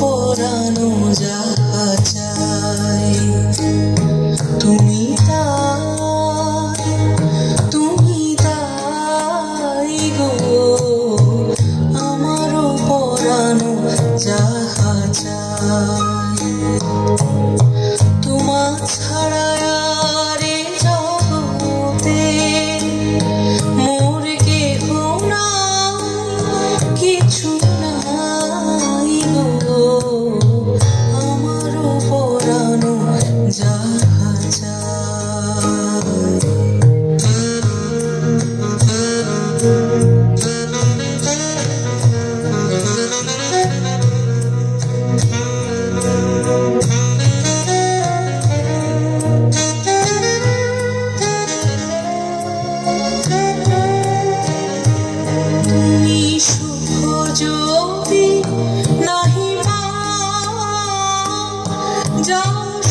পরানো যাহা চাই তুমি তাই গো আমারও পরানো যাহা চাই তোমার ছাড়া আর এ জগতে মোর কেহ নাই কিছু নাই গো আমারও পরানো যাহা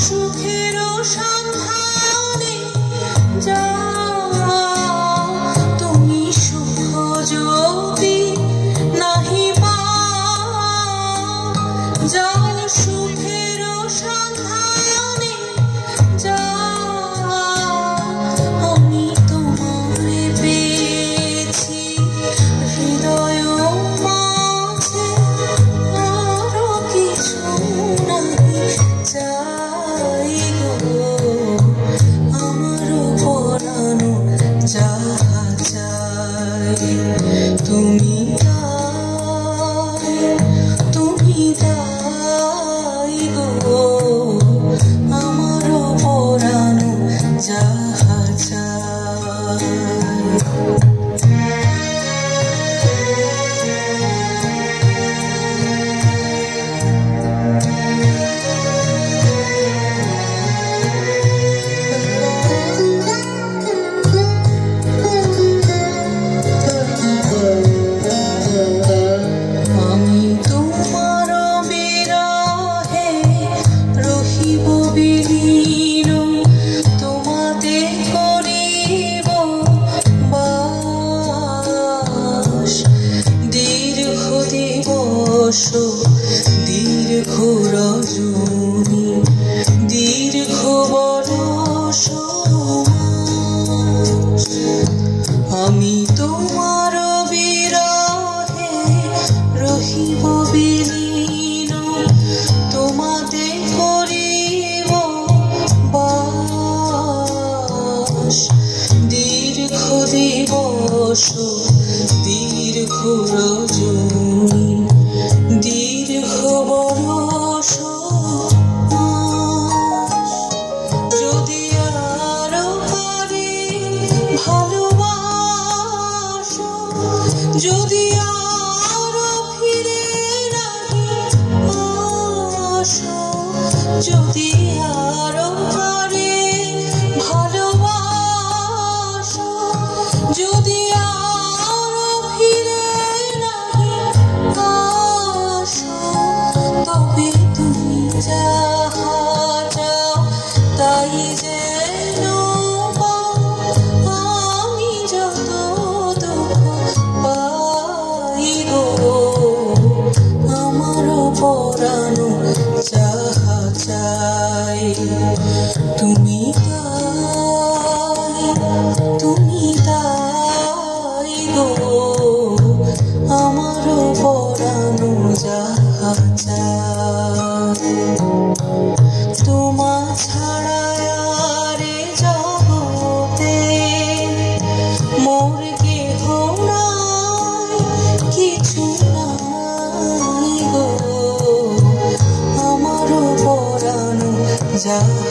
সুখের সন্ধানে যাও তুমি সুখ যদি নাহি পাও যাও সুখের সন্ধানে যাও আমি তোমারে পেয়েছি হৃদয় মাঝে আরো কিছু নাহি চাই যাহা চাই তুমি তাই গো আমারও পরানো যাহা চাই দীর্ঘ রজনী দীর্ঘ বরষ আমি তোমার বিরহে রহিব বিলীন তোমাতে করিব বাস দীর্ঘ দিবস দীর্ঘ রজনী দীর্ঘ বরষ যদি আরো পারি ভালোবাসো যদি আরো ফিরে নাহি আসো যদি আরো পারি ভালোবাসো যদি আরো ফিরে নাহি তবে তুমি যাহা চাও তাই যেন আমি যত দুঃখ পাই গো আমারও পরানো যাহা চাই তুমি তাই গো আমারও পরানো যাহা চাই তোমার ছাড়া আর এ জগতে মোর কেহ নাই কিছু নাই গো আমারও পরানো যাহা